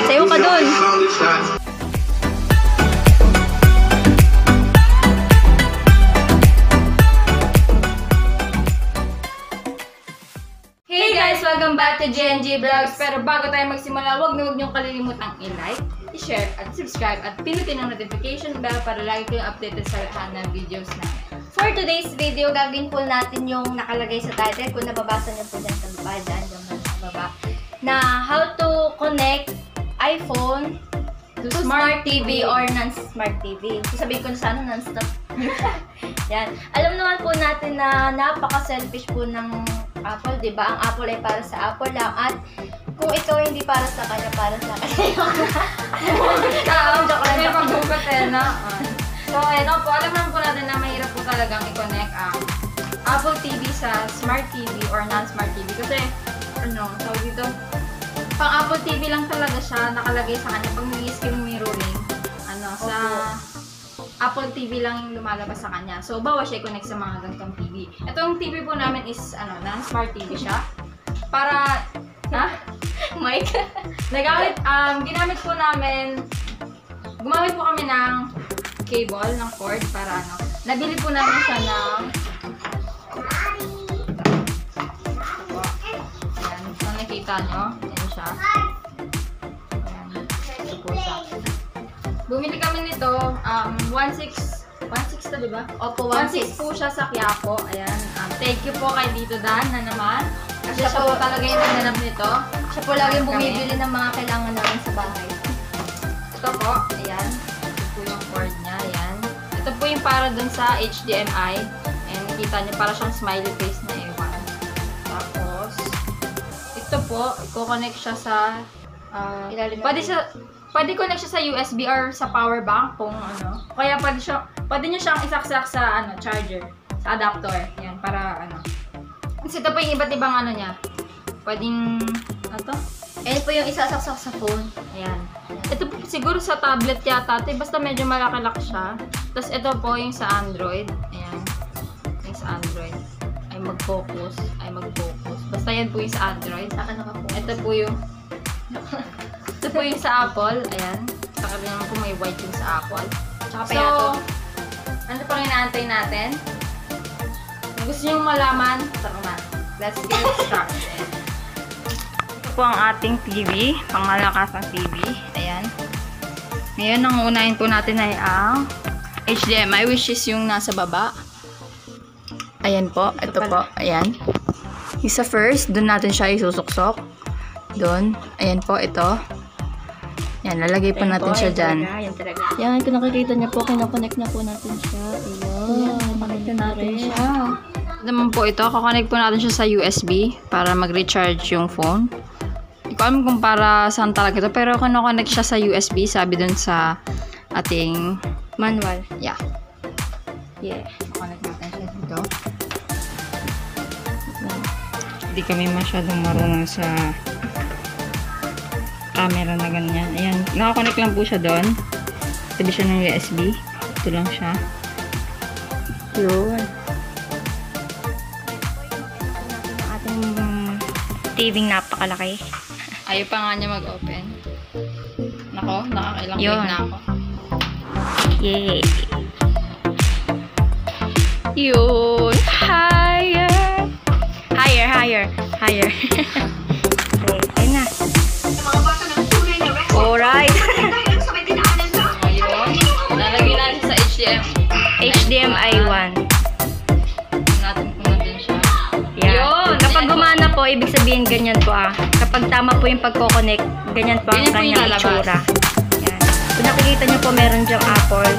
Sayo ka dun. Hey guys! Welcome back to JNG Vlogs. Pero bago tayo magsimula, huwag niyong kalilimutang i-like, i-share, at subscribe at pinutin ang notification bell para lagi kayong updated sa lahat ng videos namin. For today's video, gagawin po natin yung nakalagay sa title. Kung nababasa niyo po dyan sa baba, dyan sa baba, na how to connect iPhone to Smart TV or non-Smart TV. So sabihin ko na sana non-stop. Yan. Alam naman po natin na napaka-selfish po ng Apple, di ba? Ang Apple ay para sa Apple lang. At kung ito hindi para sa kanya, para sa kanya. Joke lang. May magbukat na. So, ayun po. Alam naman po natin na mahirap po talagang i-connect ang Apple TV sa Smart TV or non-Smart TV. Kasi, tawag dito, pang Apple TV lang talaga siya nakalagay sa kanya. Pag nag-screen mirroring, sa Apple TV lang yung lumalabas sa kanya. So, bawal siya i-connect sa mga ganitong TV. Itong TV po namin is, non-Smart TV siya. Para, Mike? Ginamit po namin, gumamit po kami ng cable, ng cord, para nabili po namin siya ng, ayan, so nakita nyo, ayan siya. Ayan, ito po siya. Bumili kami nito, 1.6 to, diba? Opo, 1.6 po siya sa Quiapo. Ayan, thank you po kay Dito Dan na naman. Kasi siya po talaga yung tinanap nito. Siya po lagi bumibili ng mga kailangan namin sa bahay. Ito po, ayan. Ito po yung cord niya, ayan. Ito po yung para dun sa HDMI. Ayan, nakita niyo, para siyang smiley face na ewan. Tapos, ito po, i-connect siya sa, pwede connect siya sa USB or sa power bank kung Kaya pwede nyo siyang isaksak sa charger, sa adapter. Yan, para Kasi ito po yung iba't ibang niya. Pwedeng, Ayan po yung isasaksak sa phone. Ayan. Ito po siguro sa tablet yata. Basta medyo malaki-laki siya. Tapos ito po yung sa Android. Ayan. Yung sa Android. Ay mag-focus. Basta yan po yung sa Android. Ito po yung ito po yung sa Apple. Ayan. Saka rin naman po may white yung sa Apple. Tsaka pa yato. Ano pang inaantay natin? Kung gusto nyo malaman, tara na. Let's get started. Ito po ang ating TV. Pangmalakas ang TV. Ayan. Ngayon, ang unahin po natin ay ang HDMI, which is yung nasa baba. Ayan po. Ito po. Ayan. Yung sa first, doon natin siya isusuksok. Doon. Ayan po. Ito. Yan, lalagay po natin siya dyan. Yan, kung nakikita niya po, kinoconnect na po natin siya. Ayan, kinoconnect na natin siya. Naman po ito, kakonect po natin siya sa USB para mag-recharge yung phone. Hindi ko alam kung para saan talaga ito, pero kinoconnect siya sa USB, sabi dun sa ating manual. Yeah. Connect natin siya dito. Hindi kami masyadong marunong sa camera na ganyan. Ayan, nakakonect lang po siya doon. Tabi siya ng USB. Ito lang siya. Yun. Ang ating TV napakalaki. Ayaw pa nga niya mag-open. Nako, nakakailang click na ako. Yay! Yun! Higher! Higher! Okay, ayun na. Alright. Nalagay natin sa HDMI 1. Natin po natin siya. Yeah. Kapag gumana po, ibig sabihin ganyan po Kapag tama po yung pagko-connect, ganyan po ang kanyang itsura. Yan. Kung nakikita nyo po, meron dyang Apple.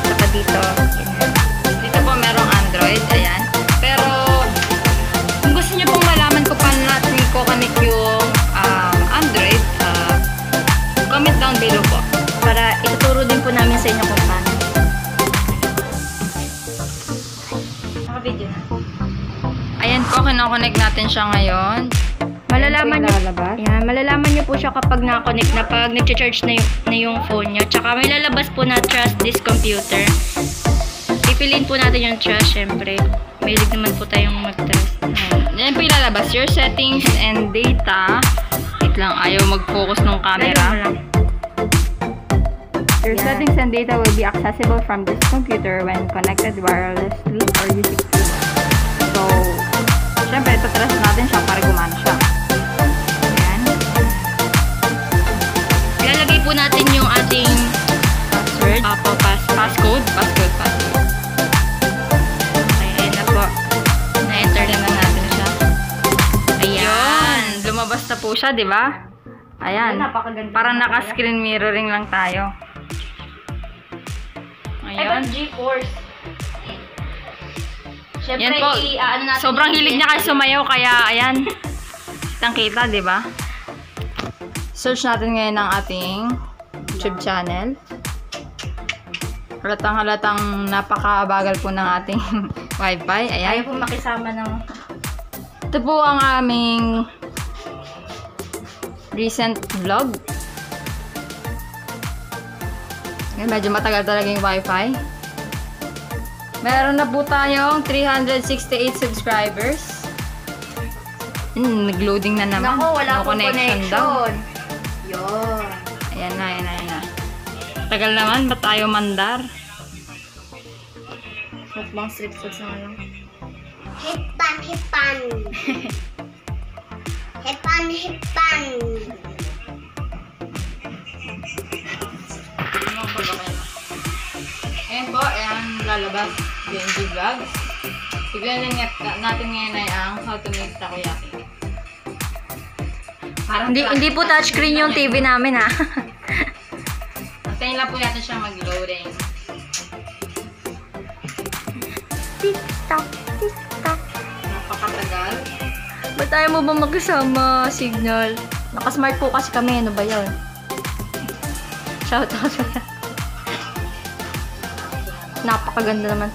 Saka dito. Ganyan. Dito po merong Android. Ayan. Pero, kung gusto nyo pong malaman kung paano natin i-connect yung Android, comment down below po. Para ituturo din po namin sa inyo kung paano. Naka-video na. Ayan po, kinoconnect natin siya ngayon. Malalaman nyo po siya kapag na-connect na, pag nag-charge na yung phone nyo. Tsaka may lalabas po na trust this computer. Pipiliin po natin yung trust, syempre. Mahilig naman po tayong mag-trust. Yan po ilalabas. Your settings and data. Wait lang, ayaw mag-focus ng camera. Your settings and data will be accessible from this computer when connected wirelessly or using Bluetooth. So, syempre, itatrust natin siya para gumana siya. Ayan. Ilalagay po natin yung ating password. Passcode. Okay, ayan na po. Na-enter na natin siya. Ayan. Lumabas na po siya, di ba? Ayan. Parang naka-screen mirroring lang tayo. Ayan. G-Force. Yan po. Sobrang hilig niya kasi sumayaw, kaya ayan. Kitang-kita, di ba? Search natin ngayon ang ating YouTube channel. Halatang napakabagal po ng ating wifi. Ayan. Ayaw po makisama ng... Ito po ang aming recent vlog. Medyo matagal talaga yung wifi. Meron na po tayong 368 subscribers. Nag-loading na naman. Naku, wala no connection daw. Yun. Ayan na. Tagal naman, ba't tayo mandar? Mukbang street foods na lang. Hipan. Ayan po, ayan lalabas DMG Vlogs. Tignan natin ngayon ay ang how to make takoyaki. Hindi po touchscreen yung TV namin, ha. Antayin lang po natin siya mag-loading. Tik-tak. Napakatagal. Ba't tayo mo ba magkasama, Signal? Nakasmart po kasi kami, ano ba yun? Shoutout. Napakaganda naman.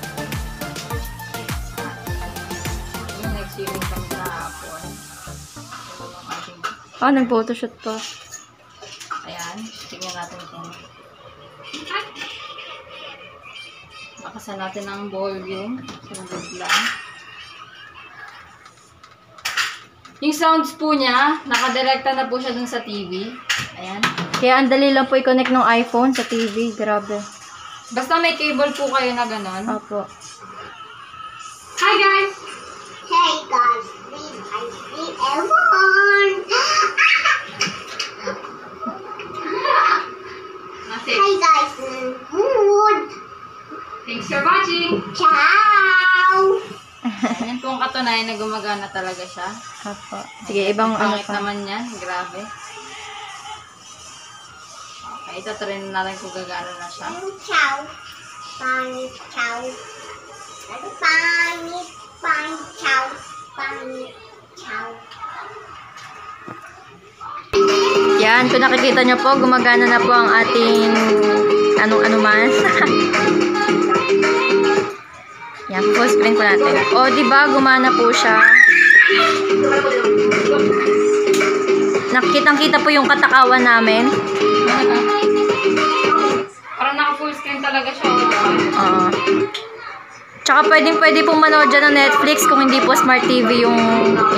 Nag-swimming kami kahapon. Nag-photoshoot pa. Ayan, tingnan natin kung makasan natin ang volume. Sunod lang. Yung sounds po niya, nakadirekta na po siya dun sa TV. Ayan. Kaya ang dali lang po i-connect ng iPhone sa TV. Grabe. Basta may cable po kayo na ganon. Opo. Hi guys! Hey guys, please I see everyone. Hey guys, good. Thanks for watching! Ciao. Ayan po ang katunayan na gumagana talaga siya. Opo. Sige, ibang ano Pangit pa. naman yan. Grabe. Okay, ito rin natin kung gagana na siya. Ciao. Pangit, ciao. Pangit, ciao. Pangit, ciao. Yan, kung nakikita nyo po, gumagana na po ang ating anong-ano man. Yan, full screen po natin. O, diba, gumana po siya. Nakikitang-kita po yung katakawan namin. Parang naka-full screen talaga siya. Oo. Tsaka pwede pong manood dyan ng Netflix kung hindi po Smart TV yung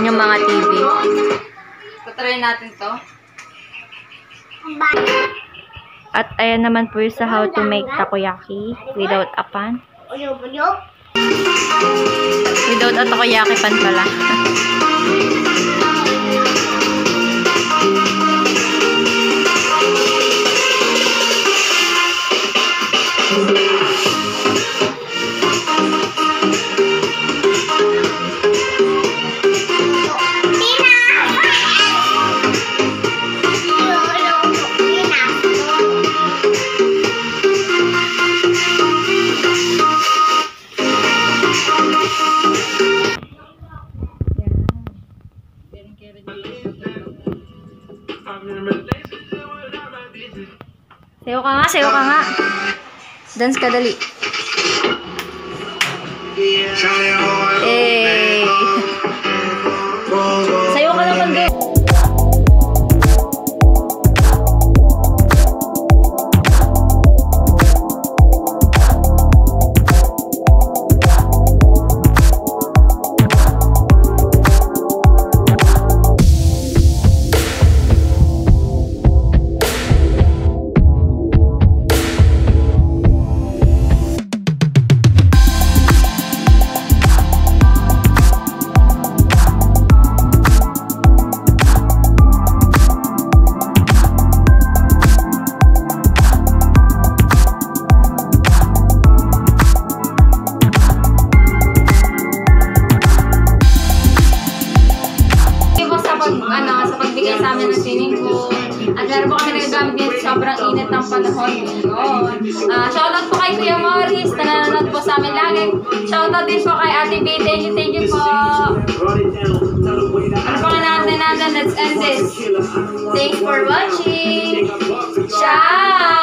inyong mga TV. Patry natin to. At ayan naman po yung sa how to make takoyaki without a pan. Uyog. Without a takoyaki pan pala. Sayo ka nga. Dance ka dali. Eh. Sayo ka naman doon. sa pagbigay sa amin ng swimming pool. At meron po kami nagagamit din sa sobrang init ng panahon ngayon. Shoutout po kay Kuya Morris na nanonood po sa amin lagi. Shoutout din po kay Ate B. Thank you po. Ano pa nga natin? Let's end this. Thanks for watching. Ciao!